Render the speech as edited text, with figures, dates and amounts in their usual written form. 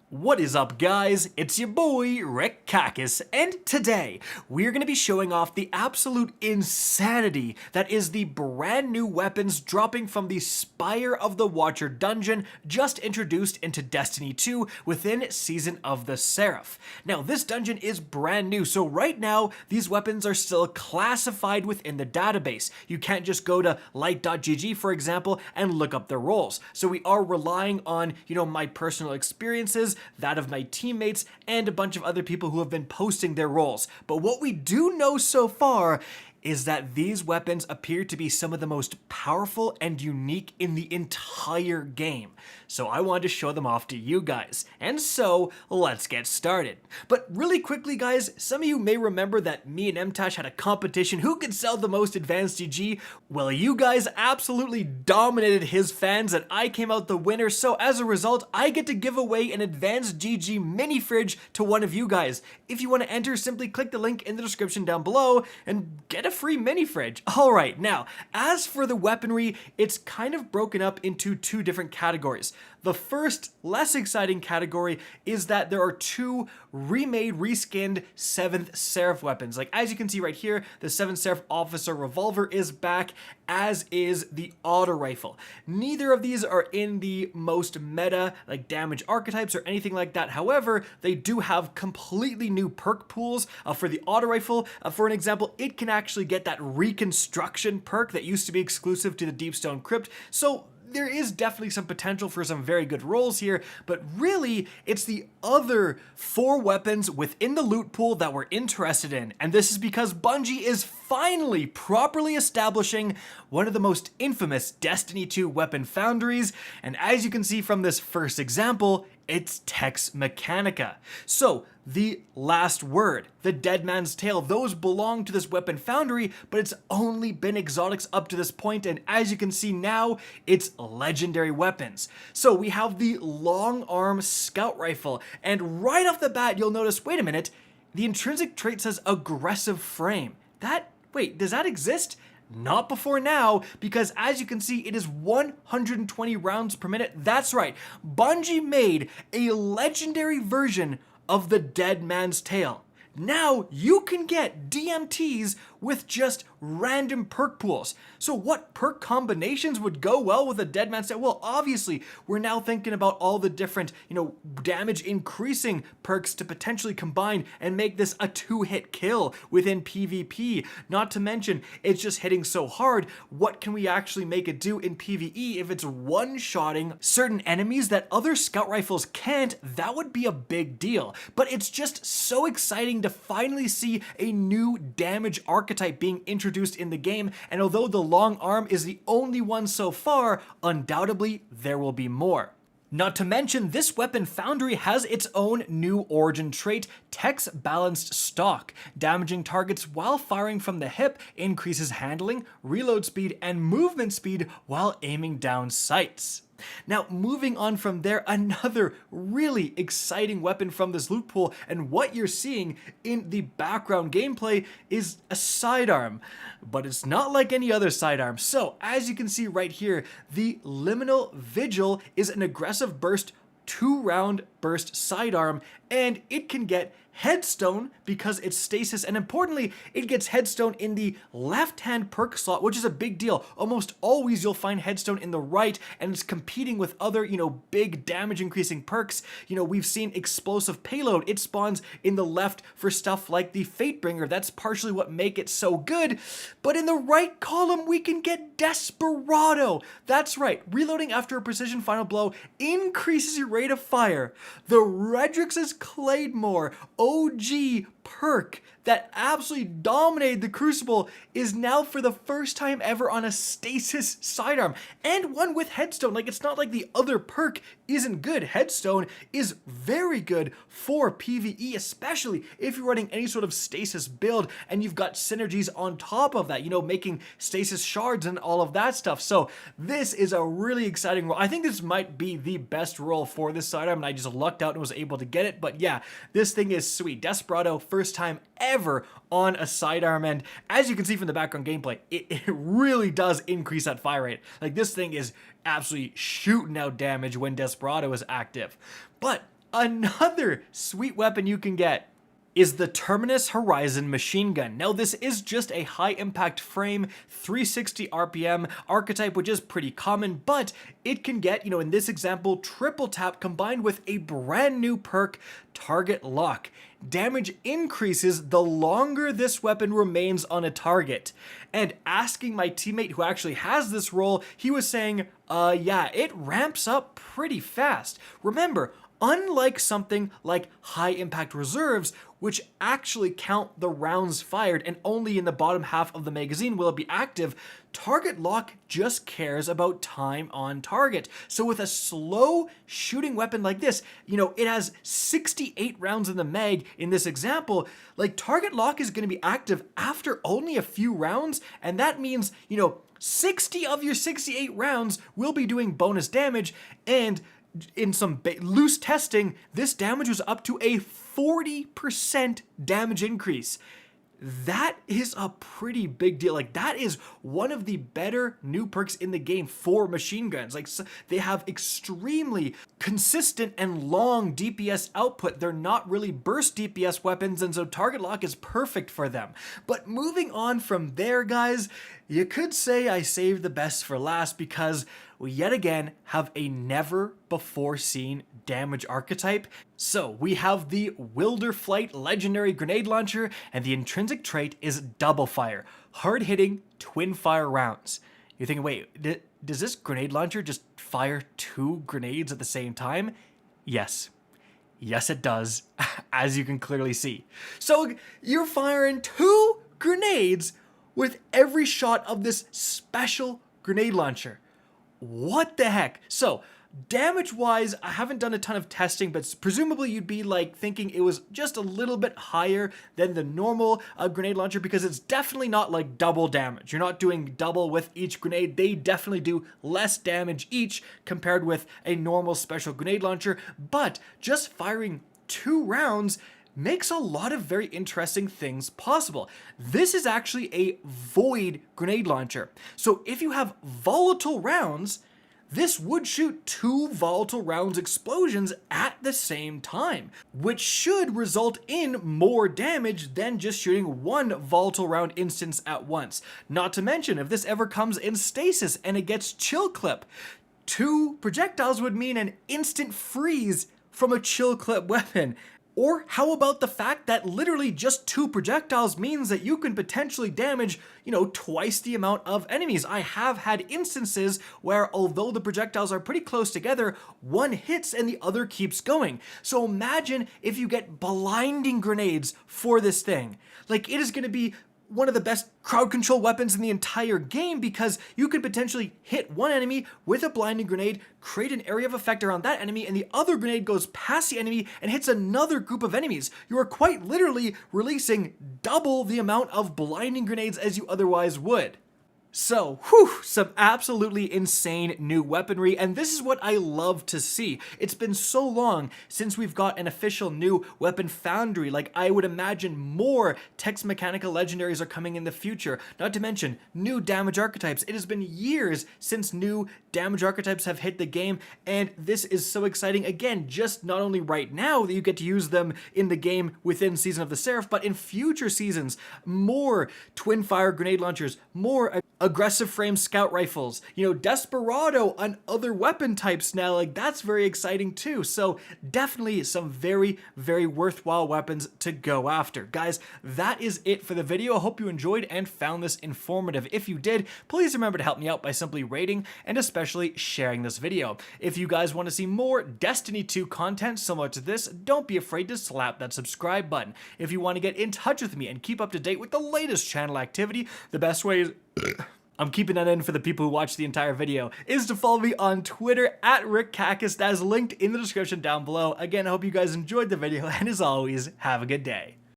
What is up, guys? It's your boy Rick Kakis, and today we're going to be showing off the absolute insanity that is the brand new weapons dropping from the Spire of the Watcher dungeon just introduced into Destiny 2 within Season of the Seraph. Now, this dungeon is brand new, so right now these weapons are still classified within the database. You can't just go to light.gg, for example, and look up their roles. So we are relying on, my personal experiences, that of my teammates, and a bunch of other people who have been posting their roles. But what we do know so far is that these weapons appear to be some of the most powerful and unique in the entire game. So I wanted to show them off to you guys. And so, let's get started. But really quickly, guys, some of you may remember that me and MTash had a competition who could sell the most advanced GG. Well, you guys absolutely dominated his fans and I came out the winner, so as a result, I get to give away an advanced GG mini fridge to one of you guys. If you want to enter, simply click the link in the description down below and get a free mini fridge. Alright, now, as for the weaponry, it's kind of broken up into two different categories. The first, less exciting category is that there are two remade, reskinned Seventh Seraph weapons. Like, as you can see right here, the Seventh Seraph Officer Revolver is back, as is the auto rifle. Neither of these are in the most meta, like damage archetypes or anything like that. However, they do have completely new perk pools. For the auto rifle, for an example, it can actually get that reconstruction perk that used to be exclusive to the Deep Stone Crypt. So there is definitely some potential for some very good rolls here, but really, it's the other 4 weapons within the loot pool that we're interested in, and this is because Bungie is finally properly establishing one of the most infamous Destiny 2 weapon foundries, and as you can see from this first example, it's Tex Mechanica. So, the last word, the Dead Man's Tale, those belong to this weapon foundry, but it's only been exotics up to this point, and as you can see now, it's legendary weapons. So we have the long arm scout rifle, and right off the bat, you'll notice, wait a minute, the intrinsic trait says aggressive frame. Wait, does that exist? Not before now, because as you can see, it is 120 rounds per minute. That's right, Bungie made a legendary version of the Dead Man's Tale. Now you can get DMTs with just random perk pools. So what perk combinations would go well with a Dead Man's Tale? Well, obviously, we're now thinking about all the different, damage increasing perks to potentially combine and make this a 2-hit kill within PvP. Not to mention, it's just hitting so hard, what can we actually make it do in PvE if it's one-shotting certain enemies that other scout rifles can't? That would be a big deal. But it's just so exciting to finally see a new damage archetype being introduced in the game, and although the long arm is the only one so far, undoubtedly there will be more. Not to mention, this weapon foundry has its own new origin trait, Tex Balanced Stock. Damaging targets while firing from the hip increases handling, reload speed, and movement speed while aiming down sights. Now, moving on from there, another really exciting weapon from this loot pool, and what you're seeing in the background gameplay is a sidearm, but it's not like any other sidearm. So, as you can see right here, the Liminal Vigil is an aggressive burst 2-round burst sidearm, and it can get headstone because it's stasis, and importantly, it gets headstone in the left-hand perk slot, which is a big deal. Almost always you'll find headstone in the right, and it's competing with other, big damage-increasing perks. We've seen explosive payload. It spawns in the left for stuff like the Fatebringer. That's partially what make it so good, but in the right column, we can get Desperado. That's right, reloading after a precision final blow increases your rate of fire. The Redrix's Claymore OG perk that absolutely dominated the Crucible is now for the first time ever on a stasis sidearm, and one with headstone. Like, it's not like the other perk isn't good. Headstone is very good for PvE, especially if you're running any sort of stasis build and you've got synergies on top of that, making stasis shards and all of that stuff. So this is a really exciting role. I think this might be the best role for this sidearm, and I just lucked out and was able to get it. But yeah, this thing is sweet. Desperado, first time ever on a sidearm, and as you can see from the background gameplay, it really does increase that fire rate. Like, this thing is absolutely shooting out damage when Desperado is active. But Another sweet weapon you can get is the Terminus Horizon Machine Gun. Now this is just a high impact frame, 360 RPM archetype, which is pretty common, but it can get, in this example, triple tap combined with a brand new perk, Target Lock. Damage increases the longer this weapon remains on a target. And asking my teammate who actually has this role, he was saying, yeah, it ramps up pretty fast. Remember, unlike something like high impact reserves, which actually count the rounds fired and only in the bottom half of the magazine will it be active, Target Lock just cares about time on target. So with a slow shooting weapon like this, it has 68 rounds in the mag in this example, like Target Lock is going to be active after only a few rounds, and that means, 60 of your 68 rounds will be doing bonus damage, and in some loose testing, this damage was up to a 40% damage increase. That is a pretty big deal. Like, that is one of the better new perks in the game for machine guns. Like, they have extremely consistent and long DPS output. They're not really burst DPS weapons, and so Target Lock is perfect for them. But moving on from there, guys, you could say I saved the best for last because we yet again have a never before seen damage archetype. So we have the Wilderflight Legendary Grenade Launcher, and the intrinsic trait is double fire, hard hitting twin fire rounds. You're thinking, wait, does this grenade launcher just fire 2 grenades at the same time? Yes. Yes, it does, as you can clearly see. So you're firing 2 grenades with every shot of this special grenade launcher. What the heck? So, damage-wise, I haven't done a ton of testing, but presumably you'd be like thinking it was just a little bit higher than the normal grenade launcher because it's definitely not like double damage. You're not doing double with each grenade. They definitely do less damage each compared with a normal special grenade launcher, but just firing 2 rounds makes a lot of very interesting things possible. This is actually a void grenade launcher. So if you have volatile rounds, this would shoot 2 volatile rounds explosions at the same time, which should result in more damage than just shooting 1 volatile round instance at once. Not to mention, if this ever comes in stasis and it gets chill clip, 2 projectiles would mean an instant freeze from a chill clip weapon. Or how about the fact that literally just 2 projectiles means that you can potentially damage, twice the amount of enemies. I have had instances where although the projectiles are pretty close together, one hits and the other keeps going. So imagine if you get blinding grenades for this thing. Like, it is going to be one of the best crowd control weapons in the entire game because you could potentially hit one enemy with a blinding grenade, create an area of effect around that enemy, and the other grenade goes past the enemy and hits another group of enemies. You are quite literally releasing double the amount of blinding grenades as you otherwise would. So, some absolutely insane new weaponry, and this is what I love to see. It's been so long since we've got an official new weapon foundry. Like, I would imagine more Tex Mechanica legendaries are coming in the future, not to mention new damage archetypes. It has been years since new damage archetypes have hit the game, and this is so exciting. Again, just not only right now that you get to use them in the game within Season of the Seraph, but in future seasons, more twin fire grenade launchers, more aggressive frame scout rifles, Desperado on other weapon types now. Like, that's very exciting too. So definitely some very, very worthwhile weapons to go after. Guys, that is it for the video. I hope you enjoyed and found this informative. If you did, please remember to help me out by simply rating and especially sharing this video. If you guys want to see more Destiny 2 content similar to this, don't be afraid to slap that subscribe button. If you want to get in touch with me and keep up to date with the latest channel activity, the best way is I'm keeping that in for the people who watch the entire video, is to follow me on Twitter at RickKakis. That is linked in the description down below. Again, I hope you guys enjoyed the video, and as always, have a good day.